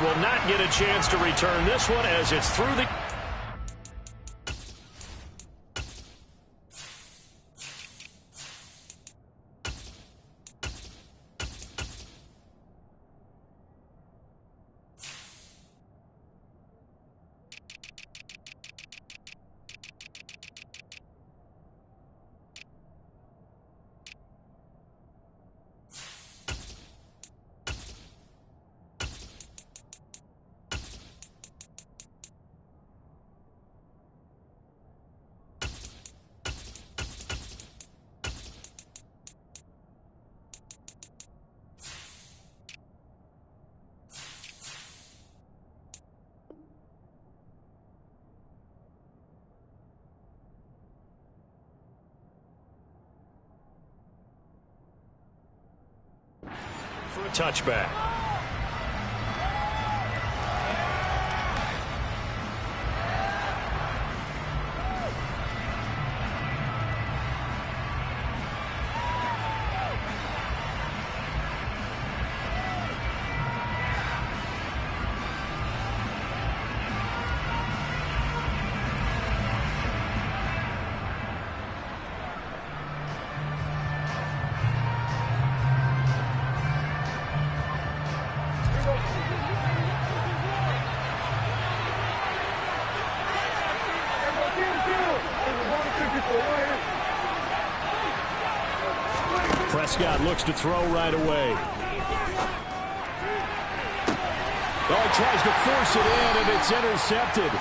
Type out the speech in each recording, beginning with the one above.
will not get a chance to return this one as it's through the... for a touchback. Prescott looks to throw right away. Oh, he tries to force it in, and it's intercepted.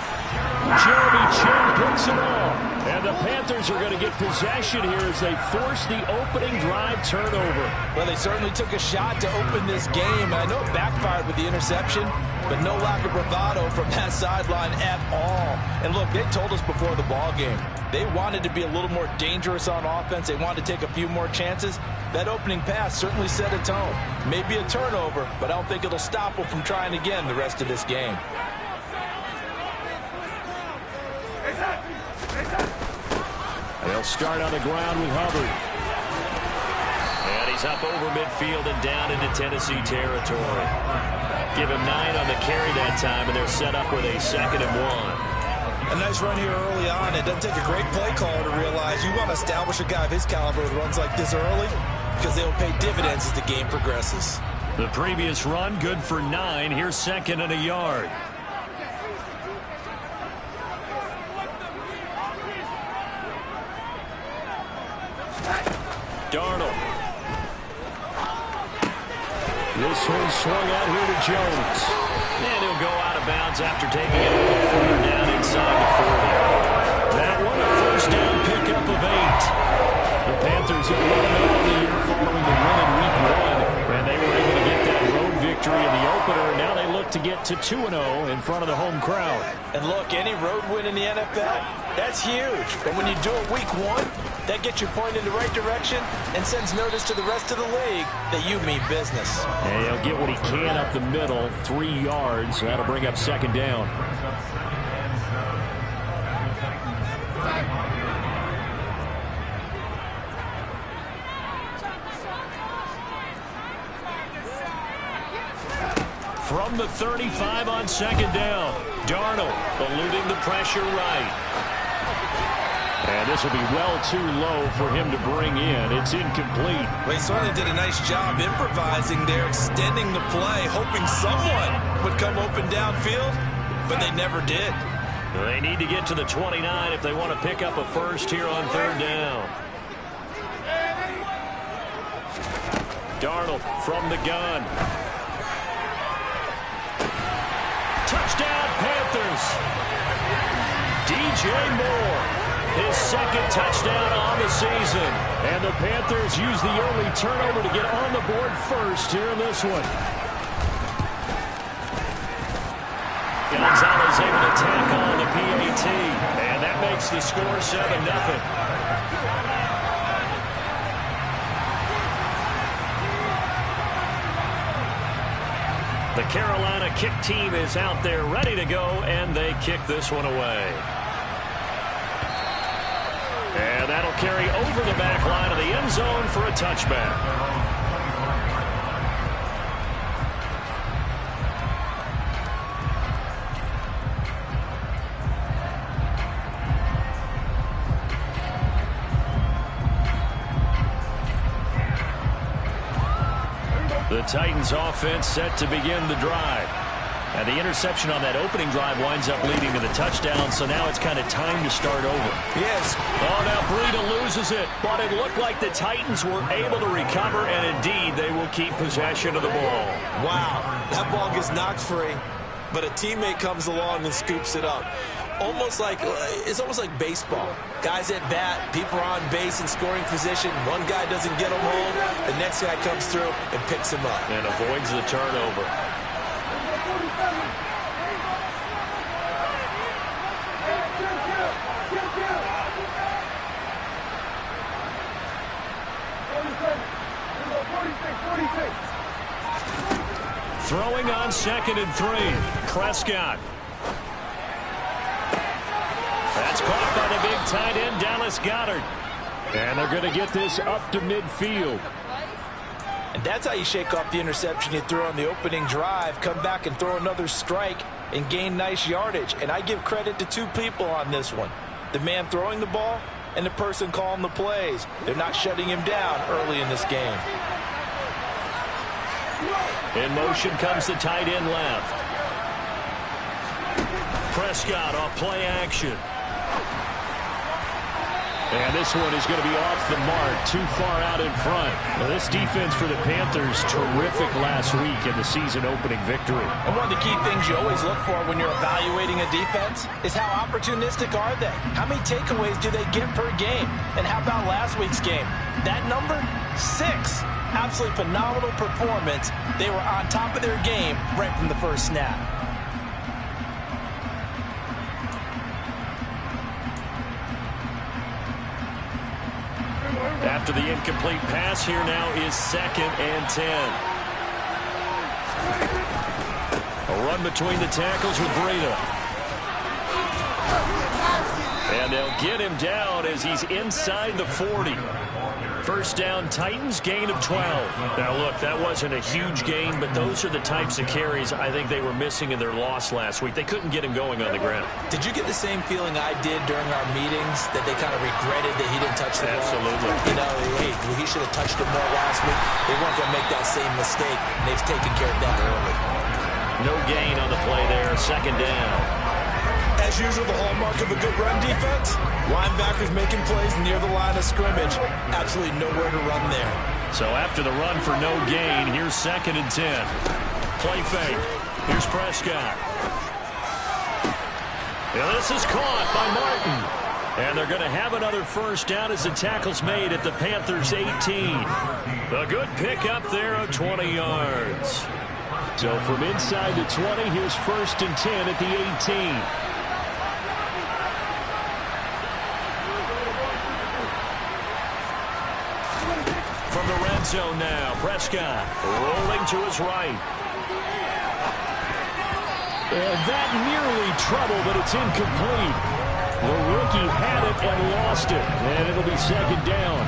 Jeremy Chin picks it off. And the Panthers are going to get possession here as they force the opening drive turnover. Well, they certainly took a shot to open this game. I know it backfired with the interception, but no lack of bravado from that sideline at all. And look, they told us before the ball game, they wanted to be a little more dangerous on offense. They wanted to take a few more chances. That opening pass certainly set a tone. Maybe a turnover, but I don't think it'll stop them from trying again the rest of this game. They'll start on the ground with Hubbard. And he's up over midfield and down into Tennessee territory. Give him 9 on the carry that time, and they're set up with a 2nd and 1. A nice run here early on. It doesn't take a great play caller to realize you want to establish a guy of his caliber with runs like this early because they'll pay dividends as the game progresses. The previous run, good for 9. Here's 2nd and a yard. Darnold. This one swung out here to Jones. And he'll go out of bounds after taking it a little further down inside the 40. That one a first down pickup of 8. The Panthers have 1-0 on the year following the win in Week 1. And they were able to get that road victory in the opener. Now they look to get to 2-0 in front of the home crowd. And look, any road win in the NFL, that's huge. And when you do it Week 1, that gets your point in the right direction and sends notice to the rest of the league that you mean business. And he'll get what he can up the middle, 3 yards. That'll bring up 2nd down. From the 35 on 2nd down, Darnold eluding the pressure right. And this will be well too low for him to bring in. It's incomplete. Well, he certainly did a nice job improvising there, extending the play, hoping someone would come open downfield, but they never did. They need to get to the 29 if they want to pick up a first here on 3rd down. Darnold from the gun. Touchdown, Panthers. DJ Moore. His 2nd touchdown on the season. And the Panthers use the early turnover to get on the board first here in this one. Gonzalez able to tackle on the PAT. And that makes the score 7-0. The Carolina kick team is out there ready to go, and they kick this one away. And that'll carry over the back line of the end zone for a touchback. The Titans offense set to begin the drive. And the interception on that opening drive winds up leading to the touchdown, so now it's kind of time to start over. Yes. Oh, now Breida loses it, but it looked like the Titans were able to recover, and indeed they will keep possession of the ball. Wow, that ball gets knocked free, but a teammate comes along and scoops it up. It's almost like baseball. Guys at bat, people are on base in scoring position. One guy doesn't get him home, the next guy comes through and picks him up. And avoids the turnover. Throwing on 2nd and 3. Prescott. That's caught by the big tight end, Dallas Goedert. And they're going to get this up to midfield. And that's how you shake off the interception you threw on the opening drive, come back and throw another strike and gain nice yardage. And I give credit to two people on this one. The man throwing the ball and the person calling the plays. They're not shutting him down early in this game. In motion comes the tight end left. Prescott off play action. And this one is going to be off the mark, too far out in front. Now, this defense for the Panthers, terrific last week in the season opening victory. And one of the key things you always look for when you're evaluating a defense is how opportunistic are they? How many takeaways do they get per game? And how about last week's game? That number, 6. Absolutely phenomenal performance. They were on top of their game right from the first snap. After the incomplete pass, here now is 2nd and 10. A run between the tackles with Breida. And they'll get him down as he's inside the 40. First down, Titans, gain of 12. Now, look, that wasn't a huge gain, but those are the types of carries I think they were missing in their loss last week. They couldn't get him going on the ground. Did you get the same feeling I did during our meetings, that they kind of regretted that he didn't touch the ball? Absolutely. You know, hey, he should have touched it more last week. They weren't going to make that same mistake, and they've taken care of that early. No gain on the play there, 2nd down. As usual, the hallmark of a good run defense, linebackers making plays near the line of scrimmage. Absolutely nowhere to run there. So after the run for no gain, here's 2nd and 10. Play fake. Here's Prescott. And this is caught by Martin. And they're going to have another first down as the tackle's made at the Panthers' 18. A good pickup there of 20 yards. So from inside the 20, here's 1st and 10 at the 18. From the red zone now, Prescott rolling to his right. And that nearly trouble, but it's incomplete. The rookie had it and lost it, and it'll be 2nd down.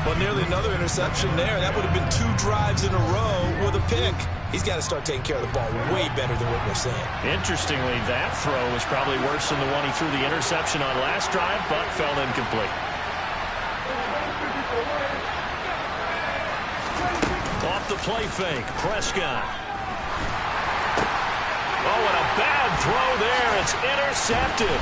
Well, nearly another interception there. That would have been 2 drives in a row with a pick. He's got to start taking care of the ball way better than what we're saying. Interestingly, that throw was probably worse than the one he threw the interception on last drive, but fell incomplete. Off the play fake, Prescott. Oh, and a bad throw there. It's intercepted.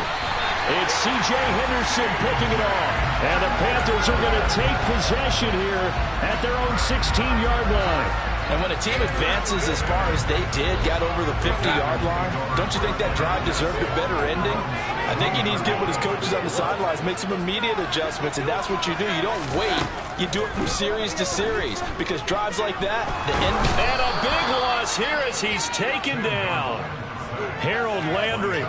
It's C.J. Henderson picking it off. And the Panthers are going to take possession here at their own 16-yard line. And when a team advances as far as they did, got over the 50-yard line, don't you think that drive deserved a better ending? I think he needs to get with his coaches on the sidelines, make some immediate adjustments, and that's what you do. You don't wait. You do it from series to series, because drives like that, the end. And a big loss here as he's taken down. Harold Landry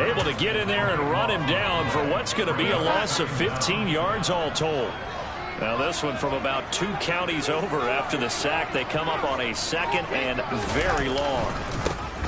able to get in there and run him down for what's going to be a loss of 15 yards all told. Now this one from about 2 counties over after the sack. They come up on a 2nd and very long.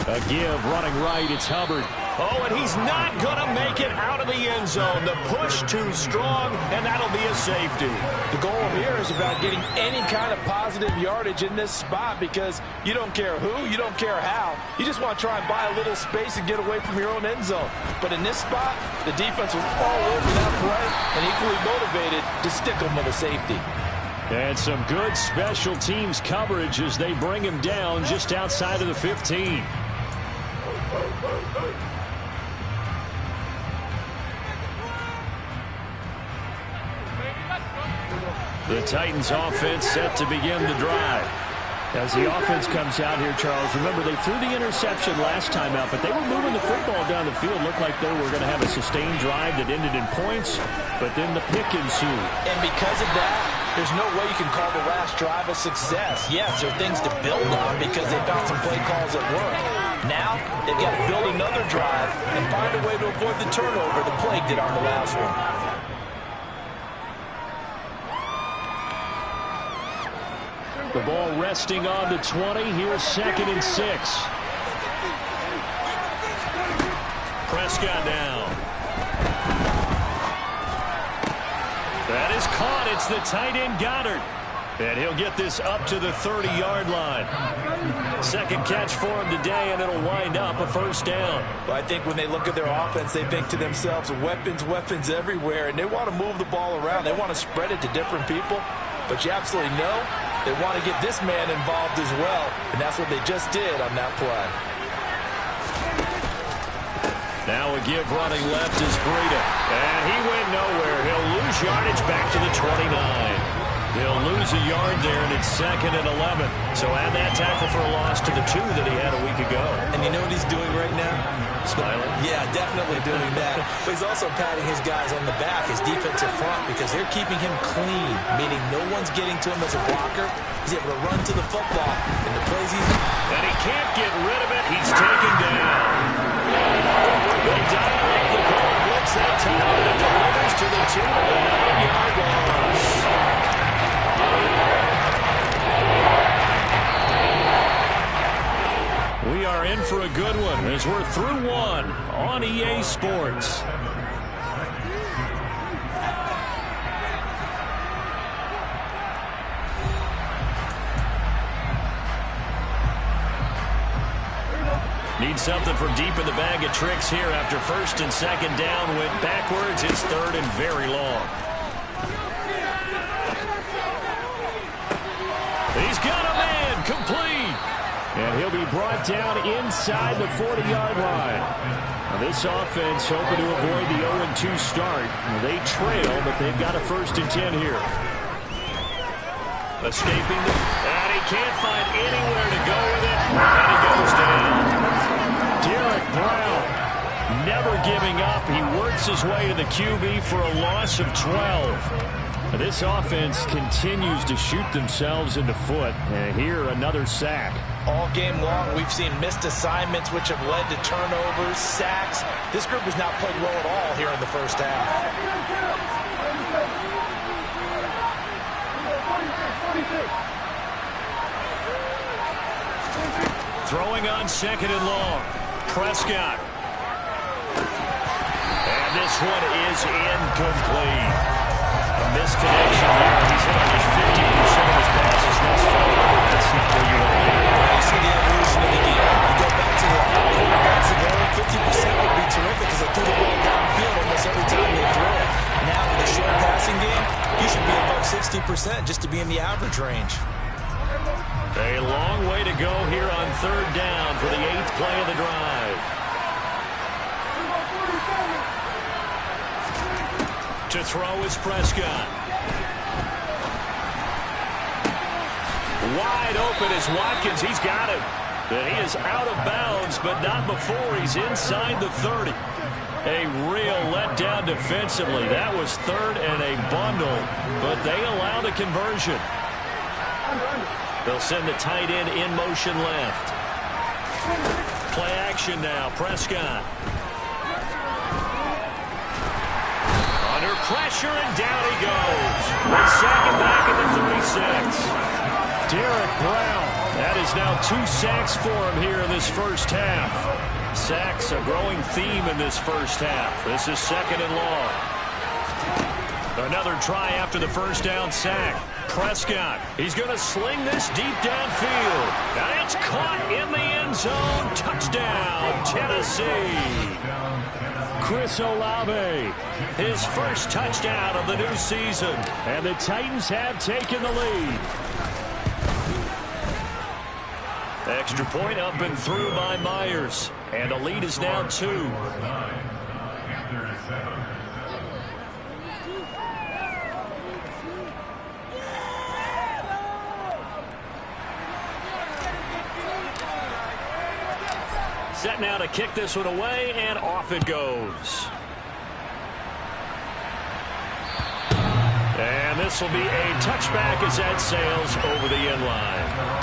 A give running right. It's Hubbard. Oh, and he's not going to make it out of the end zone. The push too strong, and that'll be a safety. The goal here is about getting any kind of positive yardage in this spot, because you don't care who, you don't care how. You just want to try and buy a little space and get away from your own end zone. But in this spot, the defense was all over that play and equally motivated to stick them with a safety. And some good special teams coverage as they bring him down just outside of the 15. The Titans offense set to begin the drive. As the offense comes out here, Charles, remember they threw the interception last time out, but they were moving the football down the field. Looked like they were going to have a sustained drive that ended in points, but then the pick ensued. And because of that, there's no way you can call the last drive a success. Yes, there are things to build on because they found some play calls that work. Now, they've got to build another drive and find a way to avoid the turnover that plagued it on the last one. The ball resting on the 20. Here's 2nd and 6. Prescott down. That is caught. It's the tight end Goddard. And he'll get this up to the 30-yard line. Second catch for him today, and it'll wind up a first down. Well, I think when they look at their offense, they think to themselves, weapons, weapons everywhere, and they want to move the ball around. They want to spread it to different people. But you absolutely know they want to get this man involved as well, and that's what they just did on that play. Now a give running left is Breida. And he went nowhere. He'll lose yardage back to the 29. He'll lose a yard there, and it's 2nd and 11. So add that tackle for a loss to the 2 that he had a week ago. And you know what he's doing right now? Smiling? Yeah, definitely doing that. But he's also patting his guys on the back, his defensive front, because they're keeping him clean, meaning no one's getting to him as a blocker. He's able to run to the football, and the plays he's... And he can't get rid of it. He's taken down. They dial up the ball, blitz that time, and delivers to the 2 on the 9-yard loss. We are in for a good one as we're through one on EA Sports. Need something from deep in the bag of tricks here after 1st and 2nd down. Went backwards. It's 3rd and very long. He's got a man complete. And he'll be brought down inside the 40-yard line. Now this offense hoping to avoid the 0-2 start. They trail, but they've got a 1st and 10 here. Escaping and he can't find anywhere to go with it. And he goes down. Derek Brown never giving up. He works his way to the QB for a loss of 12. This offense continues to shoot themselves in the foot. And here, another sack. All game long, we've seen missed assignments, which have led to turnovers, sacks. This group has not played well at all here in the first half. Throwing on 2nd and long. Prescott. And this one is incomplete. A misconnection there. He's hit almost 50% of his passes thus far. That's not where you want to be. You see the evolution of the game. You go back to the quarterbacks of old, 50% would be terrific because they threw the ball downfield almost every time they throw it. Now with a short passing game, you should be above 60% just to be in the average range. A long way to go here on 3rd down for the 8th play of the drive. To throw is Prescott. Wide open is Watkins. He's got him. But he is out of bounds, but not before he's inside the 30. A real letdown defensively. That was 3rd and a bundle, but they allow the conversion. They'll send the tight end in motion left. Play action now. Prescott. Under pressure, and down he goes. With 2nd back at the 36. Derek Brown. That is now 2 sacks for him here in this first half. Sacks, a growing theme in this first half. This is 2nd and long. Another try after the first down sack. Prescott, he's going to sling this deep downfield. And it's caught in the end zone. Touchdown, Tennessee. Chris Olave, his first touchdown of the new season. And the Titans have taken the lead. Extra point up and through by Myers. And the lead is now 2. Set now to kick this one away, and off it goes. And this will be a touchback as that sails over the end line.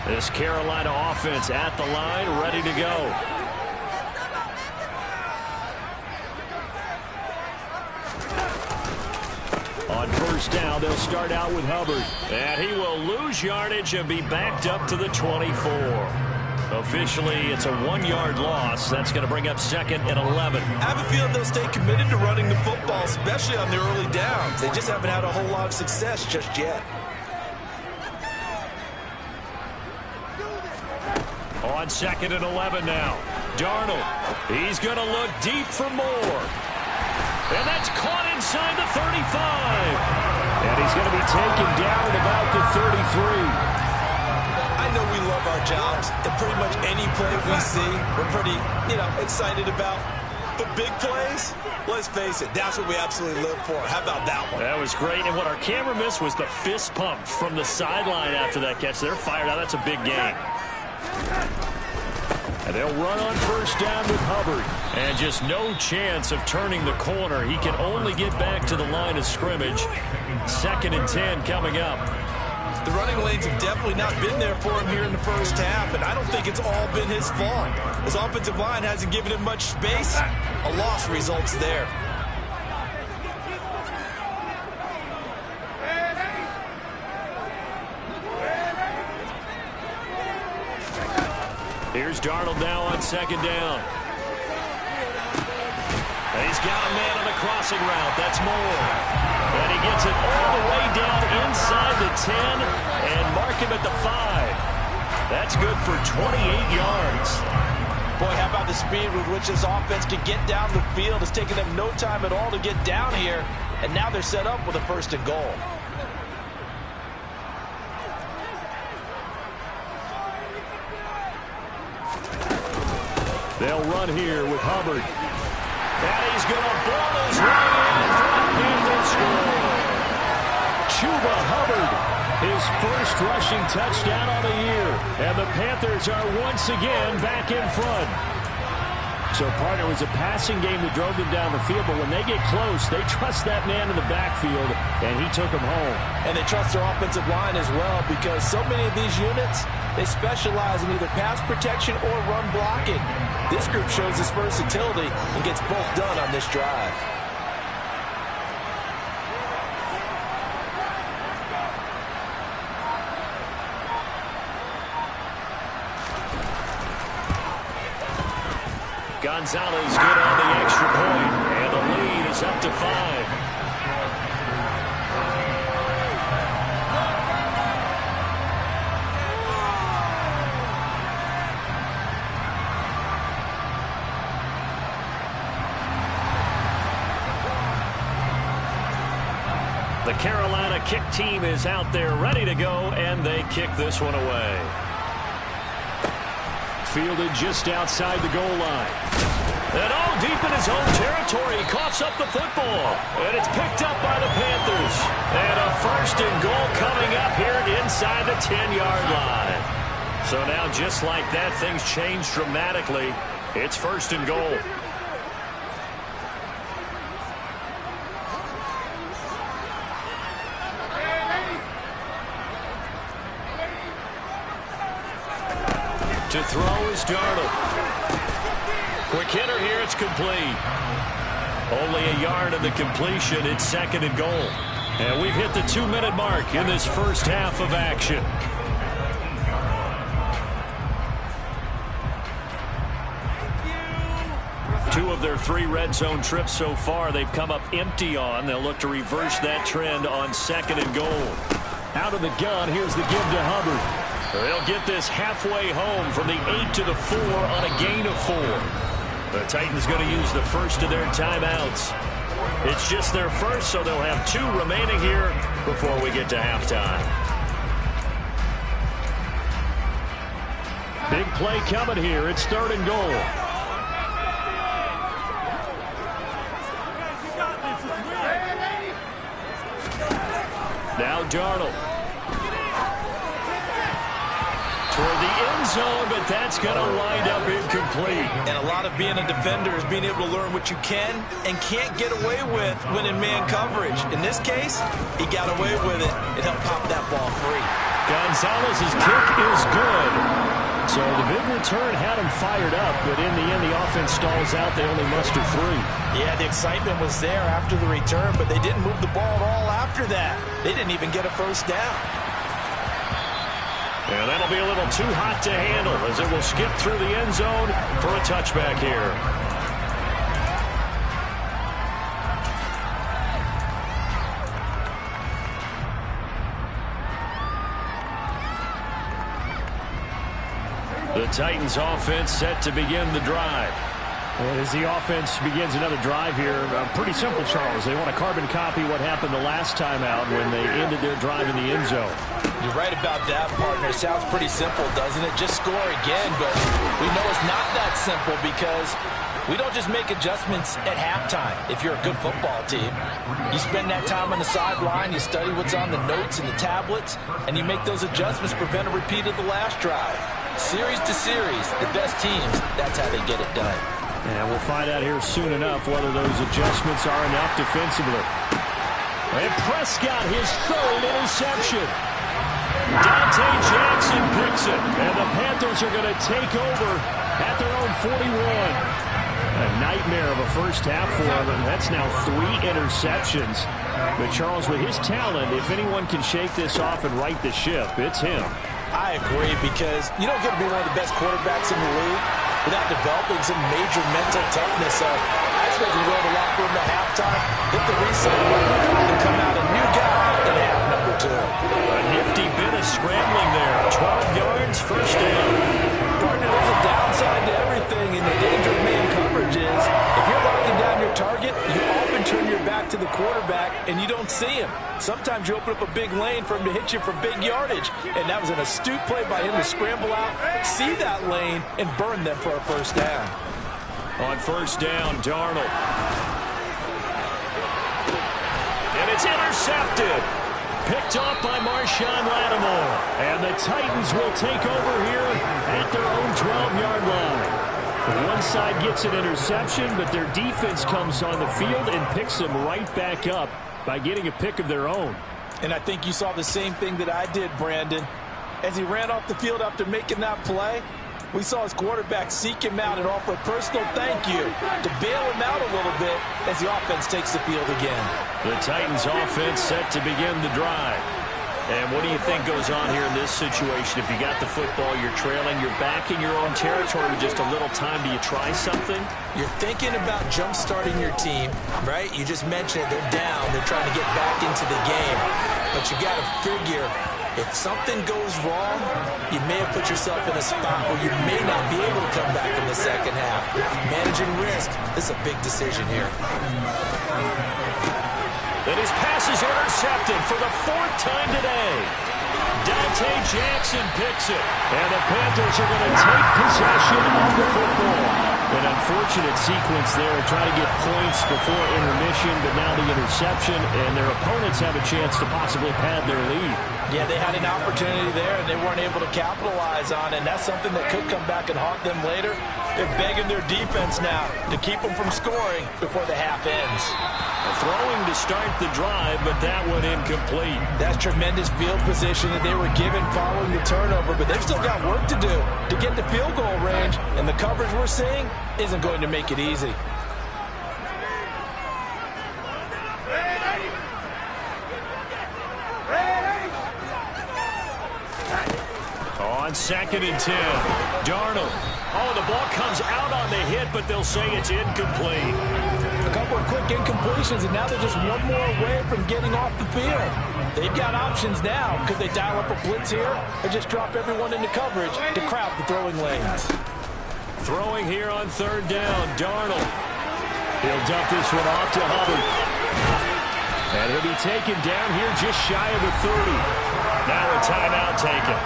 This Carolina offense at the line, ready to go. On first down, they'll start out with Hubbard. And he will lose yardage and be backed up to the 24. Officially, it's a 1-yard loss. That's going to bring up 2nd and 11. I have a feeling they'll stay committed to running the football, especially on the early downs. They just haven't had a whole lot of success just yet. On 2nd and 11 now. Darnold, he's going to look deep for more. And that's caught inside the 35. And he's going to be taken down at about the 33. I know we love our jobs, and pretty much any play we see, we're pretty, excited about. But big plays, let's face it, that's what we absolutely live for. How about that one? That was great. And what our camera missed was the fist pump from the sideline after that catch. They're fired out. That's a big game. And they'll run on first down with Hubbard. And just no chance of turning the corner. He can only get back to the line of scrimmage. 2nd and 10 coming up. The running lanes have definitely not been there for him here in the first half, and I don't think it's all been his fault. His offensive line hasn't given him much space. A loss results there. Here's Darnold now on 2nd down. And he's got a man on the crossing route. That's Moore. And he gets it all the way down inside the 10 and mark him at the 5. That's good for 28 yards. Boy, how about the speed with which this offense can get down the field? It's taken them no time at all to get down here. And now they're set up with a 1st and goal. They'll run here with Hubbard. And he's going to ball his way in for a Panthers score. Chuba Hubbard, his first rushing touchdown on the year. And the Panthers are once again back in front. So, partner, it was a passing game that drove them down the field, but when they get close, they trust that man in the backfield, and he took them home. And they trust their offensive line as well, because so many of these units, they specialize in either pass protection or run blocking. This group shows its versatility and gets both done on this drive. Gonzalez good on the extra point, and the lead is up to 5. The Carolina kick team is out there ready to go, and they kick this one away. Fielded just outside the goal line. And all deep in his own territory, he coughs up the football. And it's picked up by the Panthers. And a 1st and goal coming up here inside the 10-yard line. So now, just like that, things change dramatically. It's 1st and goal. To throw is Darnold. Quick hitter here, it's complete. Only a yard of the completion, it's 2nd and goal. And we've hit the 2-minute mark in this first half of action. Two of their 3 red zone trips so far they've come up empty on. They'll look to reverse that trend on 2nd and goal. Out of the gun, here's the give to Hubbard. They'll get this halfway home from the 8 to the 4 on a gain of 4. The Titans going to use the first of their timeouts. It's just their first, so they'll have 2 remaining here before we get to halftime. Big play coming here. It's 3rd and goal. Now Darnold. Toward the end zone, but that's going to wind up incomplete. And a lot of being a defender is being able to learn what you can and can't get away with when in man coverage. In this case, he got away with it. It helped pop that ball free. Gonzalez's kick is good. So the big return had him fired up, but in the end, the offense stalls out. They only muster 3. Yeah, the excitement was there after the return, but they didn't move the ball at all after that. They didn't even get a first down. And that'll be a little too hot to handle as it will skip through the end zone for a touchback here. The Titans offense set to begin the drive. And as the offense begins another drive here, pretty simple, Charles. They want to carbon copy what happened the last time out when they ended their drive in the end zone. You're right about that, partner. It sounds pretty simple, doesn't it? Just score again, but we know it's not that simple because we don't just make adjustments at halftime if you're a good football team. You spend that time on the sideline, you study what's on the notes and the tablets, and you make those adjustments to prevent a repeat of the last drive. Series to series, the best teams, that's how they get it done. And we'll find out here soon enough whether those adjustments are enough defensively. And Prescott, his 3rd interception. Dante Jackson picks it, and the Panthers are going to take over at their own 41. A nightmare of a first half for him, and that's now 3 interceptions. But Charles, with his talent, if anyone can shake this off and right the ship, it's him. I agree, because you don't get to be one of the best quarterbacks in the league without developing some major mental toughness. So I expect him to go to the locker room at halftime, hit the reset button, and come out a new guy in half number 2. A nifty bit of scrambling there. 12 yards, first down. Partner, there's a downside to everything, and the danger of man coverage is if you're locking down your target, you often turn your back to the quarterback and you don't see him. Sometimes you open up a big lane for him to hit you for big yardage, and that was an astute play by him to scramble out, see that lane, and burn them for a first down. On first down, Darnold. And it's intercepted. Picked off by Marshawn Lattimore. And the Titans will take over here at their own 12-yard line. One side gets an interception, but their defense comes on the field and picks them right back up by getting a pick of their own. And I think you saw the same thing that I did, Brandon. As he ran off the field after making that play, we saw his quarterback seek him out and offer a personal thank you to bail him out a little bit as the offense takes the field again. The Titans offense set to begin the drive. And what do you think goes on here in this situation? If you got the football, you're trailing, you're back in your own territory with just a little time. Do you try something? You're thinking about jump-starting your team, right? You just mentioned it. They're down. They're trying to get back into the game. But you got to figure, if something goes wrong, you may have put yourself in a spot where you may not be able to come back in the second half. Managing risk, this is a big decision here. And his pass is intercepted for the 4th time today. Dante Jackson picks it. And the Panthers are going to take possession of the football. An unfortunate sequence there, trying to get points before intermission, but now the interception, and their opponents have a chance to possibly pad their lead. Yeah, they had an opportunity there, and they weren't able to capitalize on it, and that's something that could come back and haunt them later. They're begging their defense now to keep them from scoring before the half ends. Throwing to start the drive, but that one incomplete. That's tremendous field position that they were given following the turnover, but they've still got work to do to get to field goal range, and the coverage we're seeing isn't going to make it easy. On 2nd and 10, Darnold. Oh, the ball comes out on the hit, but they'll say it's incomplete. A couple of quick incompletions, and now they're just one more away from getting off the field. They've got options now. Could they dial up a blitz here or just drop everyone into coverage to crowd the throwing lanes? Throwing here on 3rd down, Darnold. He'll dump this one off to Hubbard. And he'll be taken down here just shy of the 30. Now a timeout taken.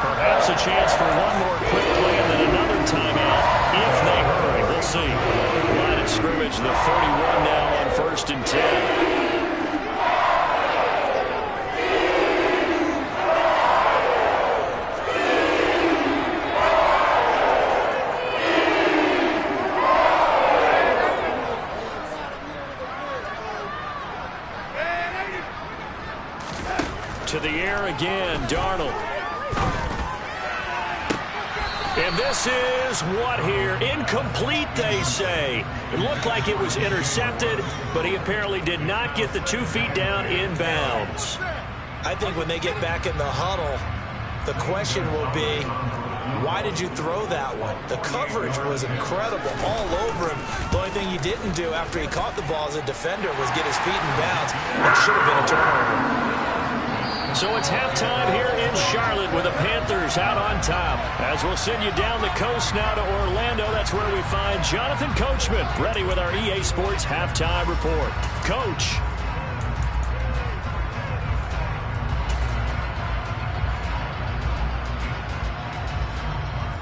Perhaps a chance for one more quick play and then another timeout if they hurry. We'll see. Line of scrimmage, the 41 now on 1st and 10. To the air again, Darnold. And this is what here? Incomplete, they say. It looked like it was intercepted, but he apparently did not get the 2 feet down in bounds. I think when they get back in the huddle, the question will be, why did you throw that one? The coverage was incredible all over him. The only thing he didn't do after he caught the ball as a defender was get his feet in bounds. It should have been a turnover. So it's halftime here in Charlotte with the Panthers out on top. As we'll send you down the coast now to Orlando, that's where we find Jonathan Coachman ready with our EA Sports halftime report. Coach.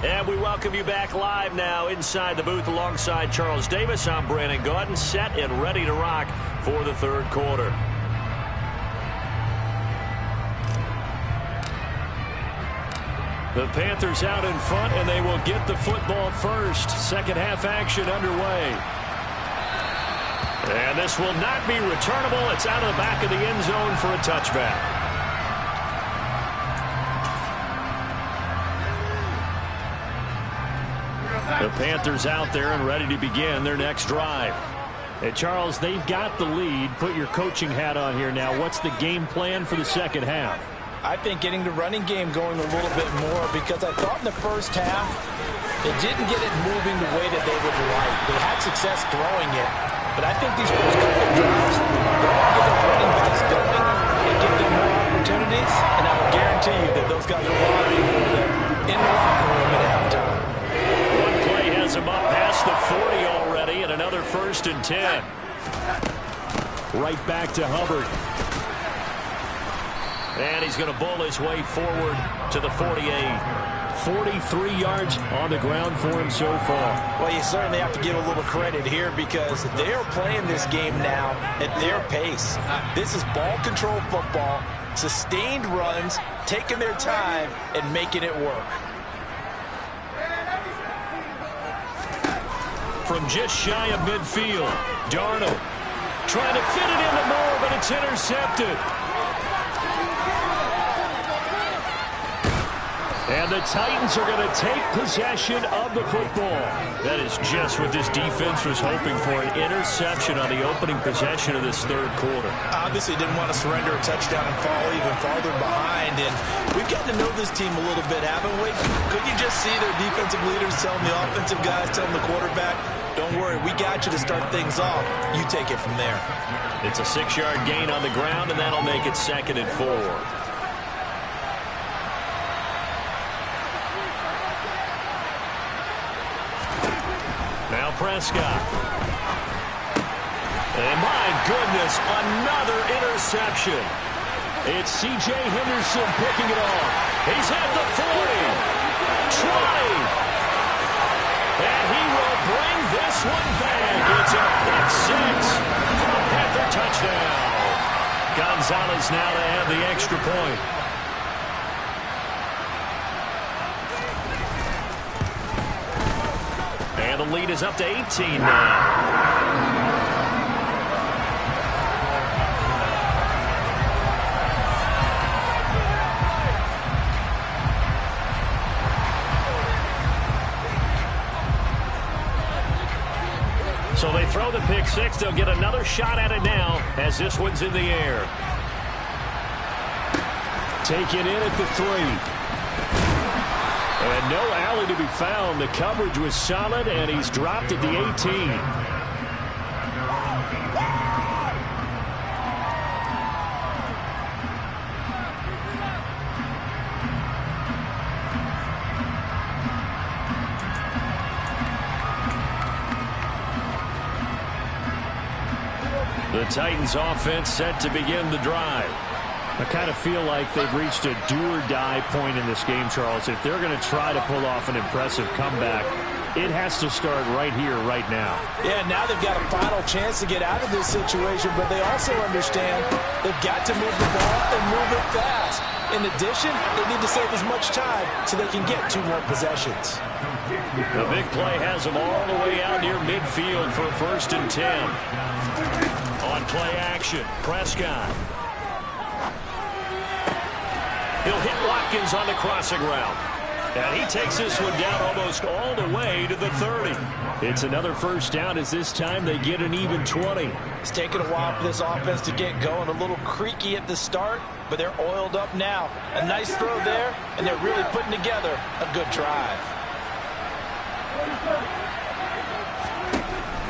And we welcome you back live now inside the booth alongside Charles Davis. I'm Brandon Gaudin, set and ready to rock for the 3rd quarter. The Panthers out in front, and they will get the football first. Second half action underway. And this will not be returnable. It's out of the back of the end zone for a touchback. The Panthers out there and ready to begin their next drive. Hey, Charles, they've got the lead. Put your coaching hat on here now. What's the game plan for the second half? I think getting the running game going a little bit more, because I thought in the first half they didn't get it moving the way that they would like. They had success throwing it, but I think these first couple of drives, they're going to get those running backs going and give them more opportunities, and I will guarantee you that those guys are lobbying for them in the locker room at halftime. One play has him up past the 40 already, and another 1st and 10. Right back to Hubbard. And he's going to bull his way forward to the 48. 43 yards on the ground for him so far. Well, you certainly have to give a little credit here because they are playing this game now at their pace. This is ball control football, sustained runs, taking their time, and making it work. From just shy of midfield, Darnold trying to fit it into Moore, but it's intercepted. And the Titans are going to take possession of the football. That is just what this defense was hoping for, an interception on the opening possession of this 3rd quarter. Obviously didn't want to surrender a touchdown and fall even farther behind. And we've gotten to know this team a little bit, haven't we? Could you just see their defensive leaders telling the offensive guys, telling the quarterback, don't worry, we got you to start things off. You take it from there. It's a 6-yard gain on the ground, and that'll make it 2nd and 4. Now Prescott. And my goodness, another interception. It's C.J. Henderson picking it off. He's at the 40. Trotting. And he will bring this one back. It's a pick 6 for a Panther touchdown. Gonzalez now to have the extra point. And the lead is up to 18 now. So they throw the pick 6. They'll get another shot at it now as this one's in the air. Taken in at the 3. And no alley to be found. The coverage was solid, and he's dropped at the 18. The Titans offense set to begin the drive. I kind of feel like they've reached a do-or-die point in this game, Charles. If they're going to try to pull off an impressive comeback, it has to start right here, right now. Yeah, now they've got a final chance to get out of this situation, but they also understand they've got to move the ball and move it fast. In addition, they need to save as much time so they can get 2 more possessions. The big play has them all the way out near midfield for 1st and 10. On play action, Prescott. He'll hit Watkins on the crossing route. And he takes this one down almost all the way to the 30. It's another 1st down as this time they get an even 20. It's taken a while for this offense to get going. A little creaky at the start, but they're oiled up now. A nice throw there, and they're really putting together a good drive.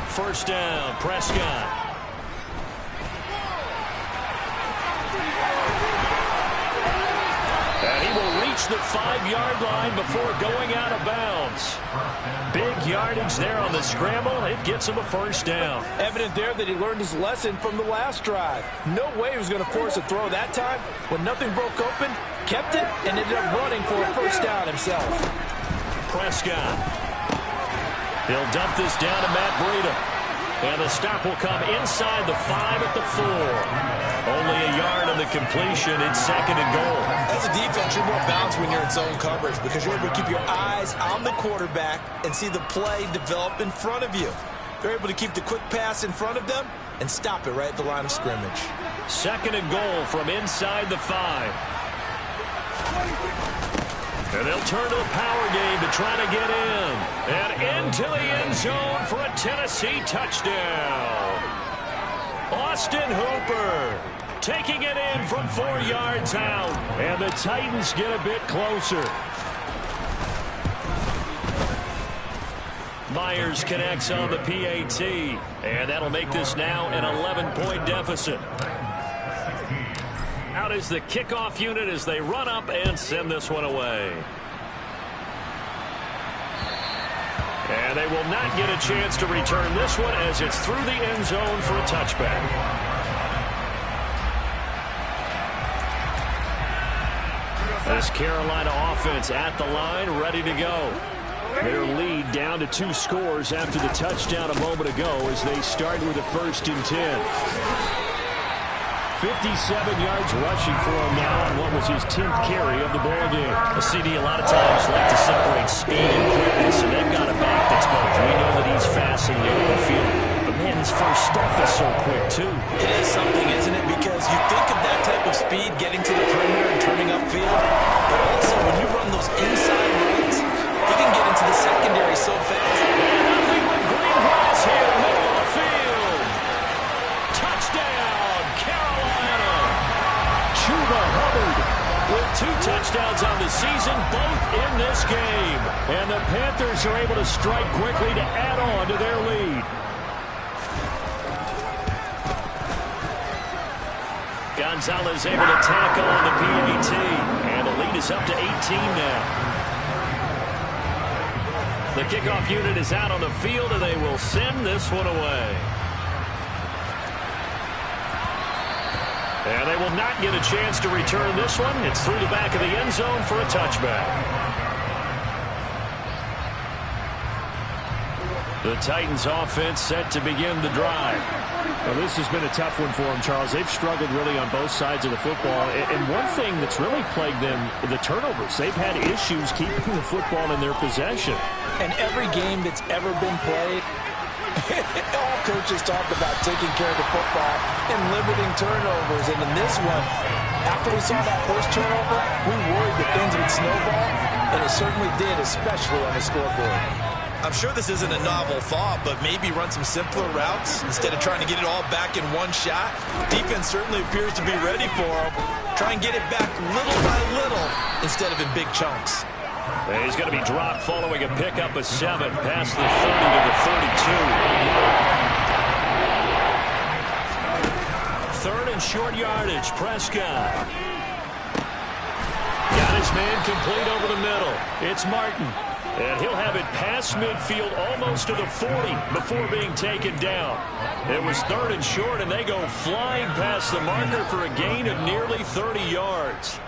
1st down, Prescott. And he will reach the 5-yard line before going out of bounds. Big yardage there on the scramble. It gets him a 1st down. Evident there that he learned his lesson from the last drive. No way he was going to force a throw that time. When nothing broke open, kept it, and ended up running for a 1st down himself. Prescott. He'll dump this down to Matt Breida. And the stop will come inside the 5 at the 4. Only a yard on the completion. It's 2nd and goal. As a defense, you're more balanced when you're in zone coverage because you're able to keep your eyes on the quarterback and see the play develop in front of you. They're able to keep the quick pass in front of them and stop it right at the line of scrimmage. 2nd and goal from inside the 5. And they'll turn to the power game to try to get in. And into the end zone for a Tennessee touchdown. Austin Hooper taking it in from 4 yards out. And the Titans get a bit closer. Myers connects on the PAT. And that'll make this now an 11-point deficit. Out is the kickoff unit as they run up and send this one away. And they will not get a chance to return this one as it's through the end zone for a touchback. This Carolina offense at the line, ready to go. Their lead down to 2 scores after the touchdown a moment ago as they start with a 1st and 10. 57 yards rushing for him now on what was his 10th carry of the ball game. A CD a lot of times like to separate speed and quickness, and they've got a back that's both. We know that he's fast in the open field, but man, his first step is so quick too. It is something, isn't it? Because you think of that type of speed getting to the perimeter and turning upfield, but also when you run those inside runs, he can get into the secondary so fast. And nothing but green grass here, middle of the field. Touchdown, Carolina. Chuba Hubbard with 2 touchdowns on the season, both in this game. And the Panthers are able to strike quickly to add on to their lead. Gonzalez able to tackle on the PAT. And the lead is up to 18 now. The kickoff unit is out on the field, and they will send this one away. And they will not get a chance to return this one. It's through the back of the end zone for a touchback. The Titans offense set to begin the drive. Well, this has been a tough one for them, Charles. They've struggled really on both sides of the football. And one thing that's really plagued them, the turnovers. They've had issues keeping the football in their possession. And every game that's ever been played, all coaches talk about taking care of the football and limiting turnovers. And in this one, after we saw that first turnover, we worried that things would snowball, and it certainly did, especially on the scoreboard. I'm sure this isn't a novel thought, but maybe run some simpler routes instead of trying to get it all back in one shot. Defense certainly appears to be ready for them. Try and get it back little by little instead of in big chunks. And he's going to be dropped following a pickup of 7 past the 30 to the 32. Third and short yardage. Prescott. Got his man complete over the middle. It's Martin. And he'll have it past midfield almost to the 40 before being taken down. It was third and short, and they go flying past the marker for a gain of nearly 30 yards.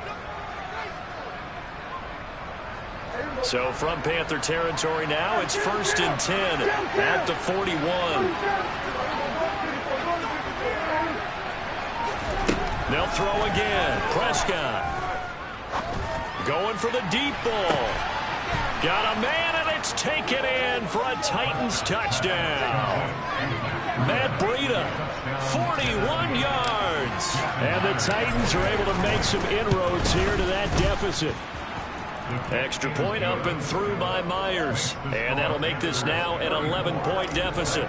So from Panther territory now, it's 1st and 10 at the 41. They'll throw again. Prescott going for the deep ball. Got a man, and it's taken in for a Titans touchdown. Matt Breida, 41 yards. And the Titans are able to make some inroads here to that deficit. Extra point up and through by Myers. And that'll make this now an 11-point deficit.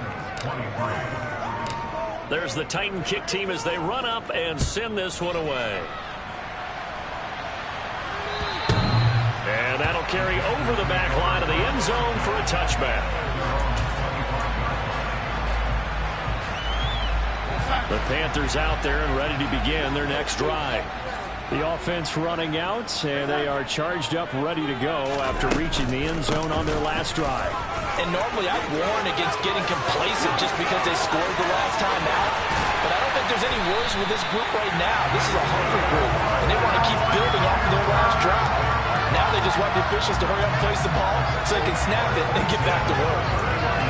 There's the Titan kick team as they run up and send this one away. And that'll carry over the back line of the end zone for a touchback. The Panthers out there and ready to begin their next drive. The offense running out, and they are charged up, ready to go after reaching the end zone on their last drive. And normally I'd warn against getting complacent just because they scored the last time out. But I don't think there's any worries with this group right now. This is a hungry group, and they want to keep building off of their last drive. Now they just want the officials to hurry up and place the ball so they can snap it and get back to work.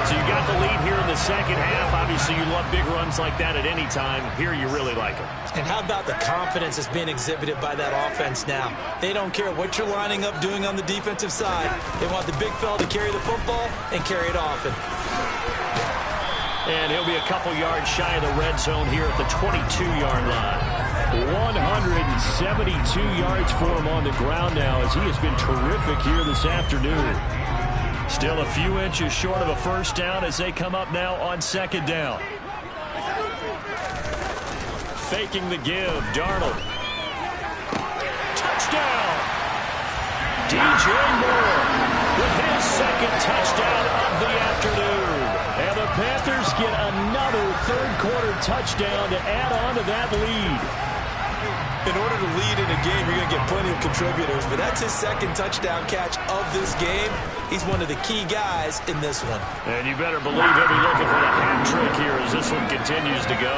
So you got the lead here in the second half. Obviously, you love big runs like that at any time. Here you really like them. And how about the confidence that's being exhibited by that offense now? They don't care what you're lining up doing on the defensive side. They want the big fella to carry the football and carry it often. And he'll be a couple yards shy of the red zone here at the 22-yard line. 172 yards for him on the ground now as he has been terrific here this afternoon. Still a few inches short of a first down as they come up now on second down. Faking the give, Darnold. Touchdown! DJ Moore with his second touchdown of the afternoon. And the Panthers get another third-quarter touchdown to add on to that lead. In order to lead in a game, you're going to get plenty of contributors, but that's his second touchdown catch of this game. He's one of the key guys in this one. And you better believe he'll be looking for the hat trick here as this one continues to go.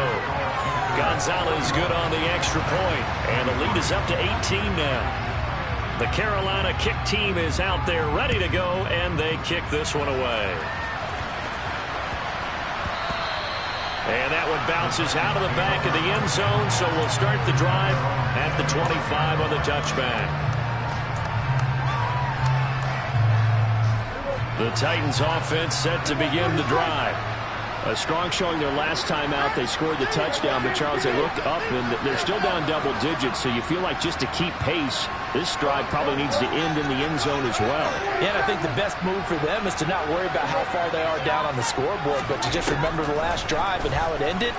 Gonzalez good on the extra point, and the lead is up to 18 now. The Carolina kick team is out there ready to go, and they kick this one away. And that one bounces out of the back of the end zone, so we'll start the drive at the 25 on the touchback. The Titans offense set to begin the drive. A strong showing their last time out. They scored the touchdown, but Charles, they looked up, and they're still down double digits, so you feel like just to keep pace, this drive probably needs to end in the end zone as well. Yeah, and I think the best move for them is to not worry about how far they are down on the scoreboard, but to just remember the last drive and how it ended.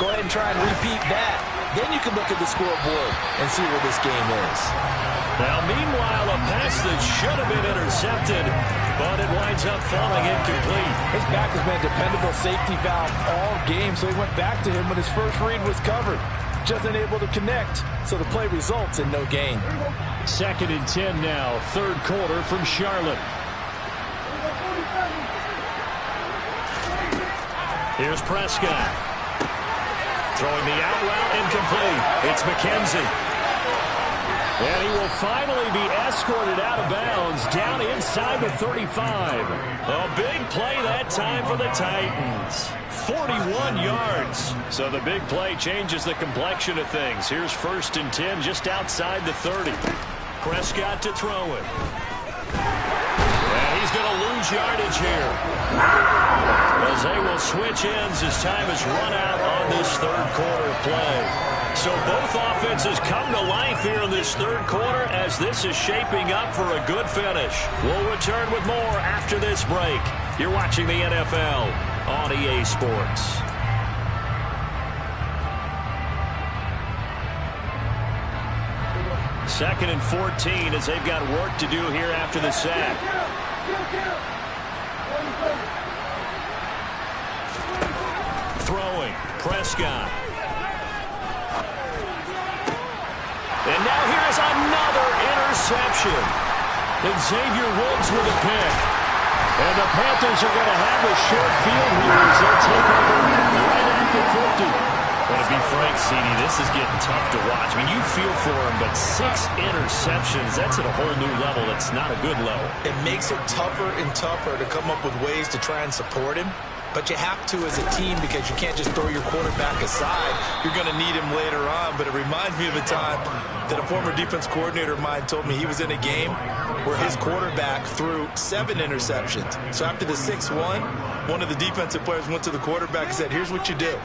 Go ahead and try and repeat that. Then you can look at the scoreboard and see where this game is. Now, meanwhile, a pass that should have been intercepted, but it winds up falling incomplete. His back has been a dependable safety valve all game, so he went back to him when his first read was covered. Just unable to connect, so the play results in no gain. 2nd and 10 now, third quarter from Charlotte. Here's Prescott. Throwing the out route incomplete. It's McKenzie. And he will finally be escorted out of bounds down inside the 35. A big play that time for the Titans. 41 yards. So the big play changes the complexion of things. Here's 1st and 10 just outside the 30. Prescott to throw it. And he's going to lose yardage here. As they will switch ends as time is run out on this third quarter of play. So both offenses come to life here in this third quarter as this is shaping up for a good finish. We'll return with more after this break. You're watching the NFL on EA Sports. 2nd and 14 as they've got work to do here after the sack. Throwing, Prescott. And now here's another interception. And Xavier Woods with a pick. And the Panthers are going to have a short field here as they'll take over right at the 50. But to be frank, CD, this is getting tough to watch. I mean, you feel for him, but 6 interceptions, that's at a whole new level. That's not a good level. It makes it tougher and tougher to come up with ways to try and support him. But you have to as a team because you can't just throw your quarterback aside. You're going to need him later on. But it reminds me of a time that a former defense coordinator of mine told me he was in a game where his quarterback threw 7 interceptions. So after the 6-1, one of the defensive players went to the quarterback and said, here's what you do.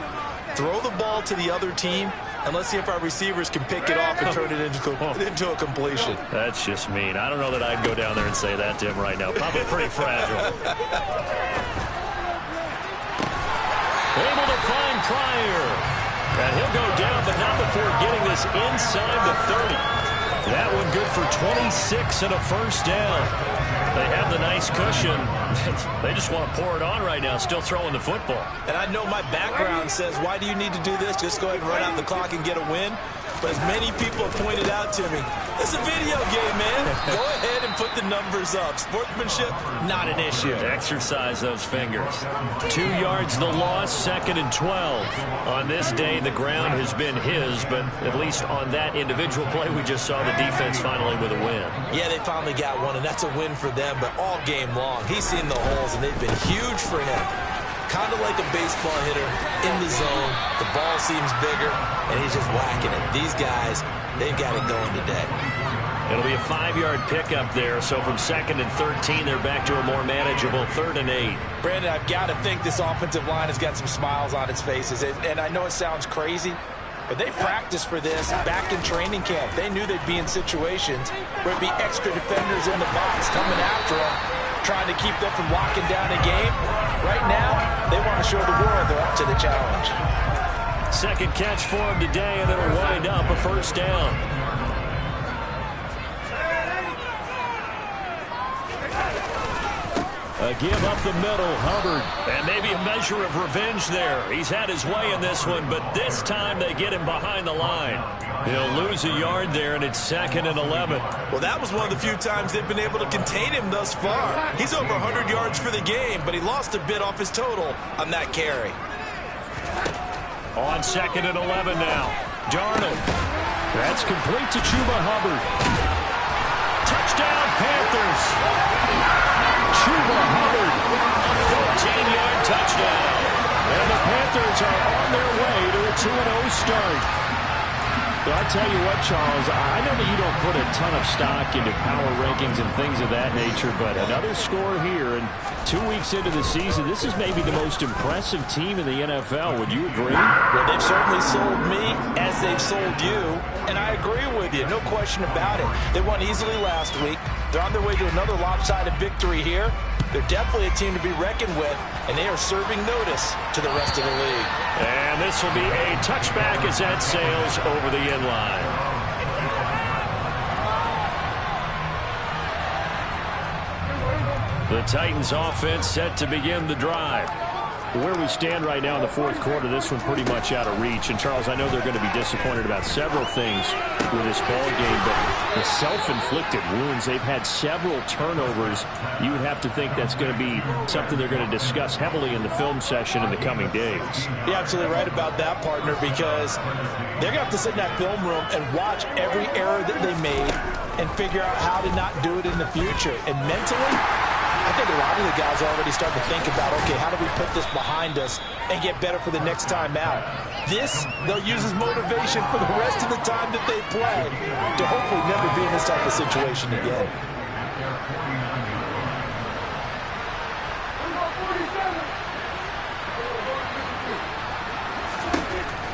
Throw the ball to the other team, and let's see if our receivers can pick it off and turn it into a completion. That's just mean. I don't know that I'd go down there and say that to him right now. Probably pretty fragile. Able to find Pryor. And he'll go down, but not before getting this inside the 30. That one good for 26 and a first down. They have the nice cushion. They just want to pour it on right now, still throwing the football. And I know my background says, why do you need to do this? Just go ahead and run out the clock and get a win. But as many people have pointed out to me, it's a video game, man. Go ahead and put the numbers up. Sportsmanship, not an issue. Exercise those fingers. 2 yards the loss, 2nd and 12. On this day, the ground has been his, but at least on that individual play, we just saw the defense finally with a win. Yeah, they finally got one, and that's a win for them, but all game long, he's seen the holes, and they've been huge for him. Kind of like a baseball hitter in the zone. The ball seems bigger, and he's just whacking it. These guys, they've got it going today. It'll be a 5-yard pickup there, so from 2nd and 13, they're back to a more manageable 3rd and 8. Brandon, I've got to think this offensive line has got some smiles on its faces, and I know it sounds crazy, but they practiced for this back in training camp. They knew they'd be in situations where it'd be extra defenders in the box coming after them, trying to keep them from locking down a game. Right now, they want to show the world they're up to the challenge. Second catch for him today, and it'll wind up a first down. A give up the middle, Hubbard. And maybe a measure of revenge there. He's had his way in this one, but this time they get him behind the line. He'll lose a yard there, and it's 2nd and 11. Well, that was one of the few times they've been able to contain him thus far. He's over 100 yards for the game, but he lost a bit off his total on that carry. On 2nd and 11 now. Darnold. That's complete to Chuba Hubbard. Touchdown, Panthers. Chuba Hubbard, a 14-yard touchdown. And the Panthers are on their way to a 2-0 start. Well, I tell you what, Charles, I know that you don't put a ton of stock into power rankings and things of that nature, but another score here, and 2 weeks into the season, this is maybe the most impressive team in the NFL. Would you agree? Well, they've certainly sold me as they've sold you, and I agree with you, no question about it. They won easily last week. They're on their way to another lopsided victory here. They're definitely a team to be reckoned with, and they are serving notice to the rest of the league. And this will be a touchback as that sails over the end line. The Titans offense set to begin the drive. Where we stand right now in the fourth quarter, this one pretty much out of reach. And, Charles, I know they're going to be disappointed about several things with this ball game, but the self-inflicted wounds, they've had several turnovers. You would have to think that's going to be something they're going to discuss heavily in the film session in the coming days. You're absolutely right about that, partner, because they're going to have to sit in that film room and watch every error that they made and figure out how to not do it in the future. And mentally, I think a lot of the guys are already starting to think about, okay, how do we put this behind us and get better for the next time out? This, they'll use as motivation for the rest of the time that they play to hopefully never be in this type of situation again.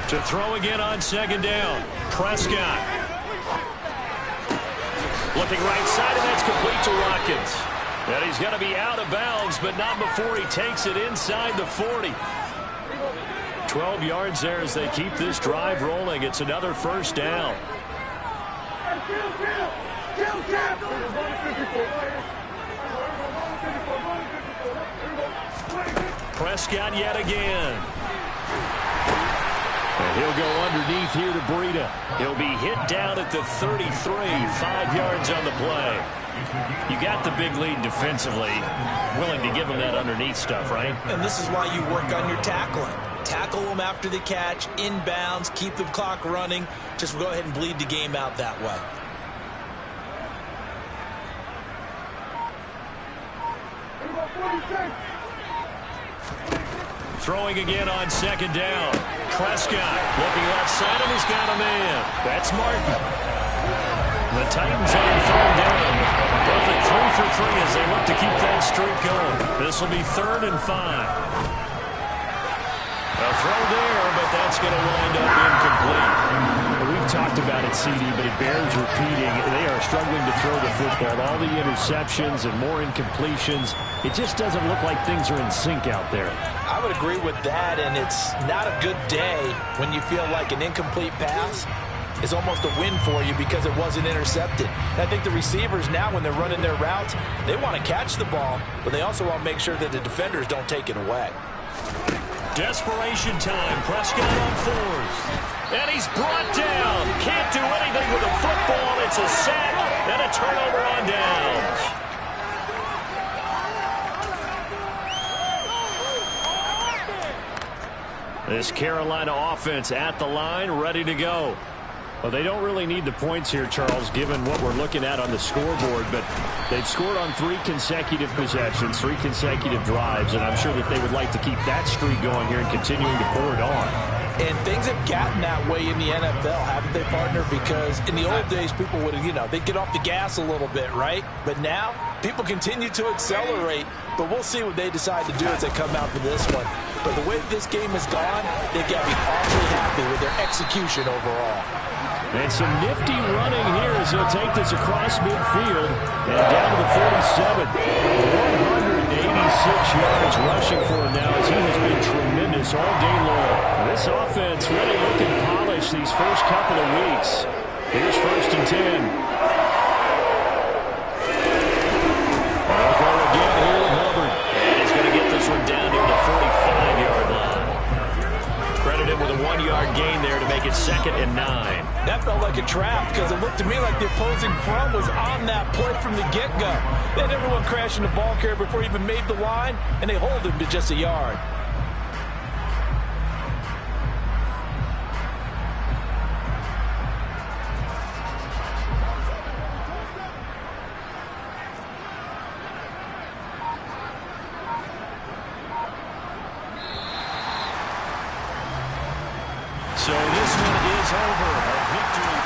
To throw again on 2nd down, Prescott. Looking right side, and that's complete to Watkins. And he's going to be out of bounds, but not before he takes it inside the 40. 12 yards there as they keep this drive rolling. It's another first down. Prescott yet again. And he'll go underneath here to Breida. He'll be hit down at the 33, 5 yards on the play. You got the big lead defensively, willing to give them that underneath stuff, right? And this is why you work on your tackling. Tackle them after the catch, inbounds, keep the clock running. Just go ahead and bleed the game out that way. Throwing again on second down. Prescott looking left side, and he's got a man. That's Martin. The Titans on third down. Perfect 3 for 3 as they look to keep that streak going. This will be 3rd and 5. A throw there, but that's going to wind up incomplete. We've talked about it, CD, but it bears repeating. They are struggling to throw the football. All the interceptions and more incompletions. It just doesn't look like things are in sync out there. I would agree with that, and it's not a good day when you feel like an incomplete pass is almost a win for you because it wasn't intercepted. And I think the receivers now, when they're running their routes, they want to catch the ball, but they also want to make sure that the defenders don't take it away. Desperation time. Prescott on 4th. And he's brought down. Can't do anything with a football. It's a sack and a turnover on downs. This Carolina offense at the line, ready to go. Well, they don't really need the points here, Charles, given what we're looking at on the scoreboard, but they've scored on 3 consecutive possessions, 3 consecutive drives, and I'm sure that they would like to keep that streak going here and continuing to pour it on. And things have gotten that way in the NFL, haven't they, partner? Because in the old days, people would, they'd get off the gas a little bit, right? But now, people continue to accelerate, but we'll see what they decide to do as they come out for this one. But the way this game has gone, they've got to be awfully happy with their execution overall. And some nifty running here as he'll take this across midfield and down to the 47. 186 yards rushing for him now as he has been tremendous all day long. This offense really looking polished these first couple of weeks. Here's 1st and 10. They'll go again here with Hubbard. And he's going to get this one down near the 45-yard line. Credit him with a 1-yard gain there to make it 2nd and 9. That felt like a trap because it looked to me like the opposing front was on that play from the get-go. They had everyone crashing the ball carrier before he even made the line, and they hold him to just a yard. So this one is over. A victory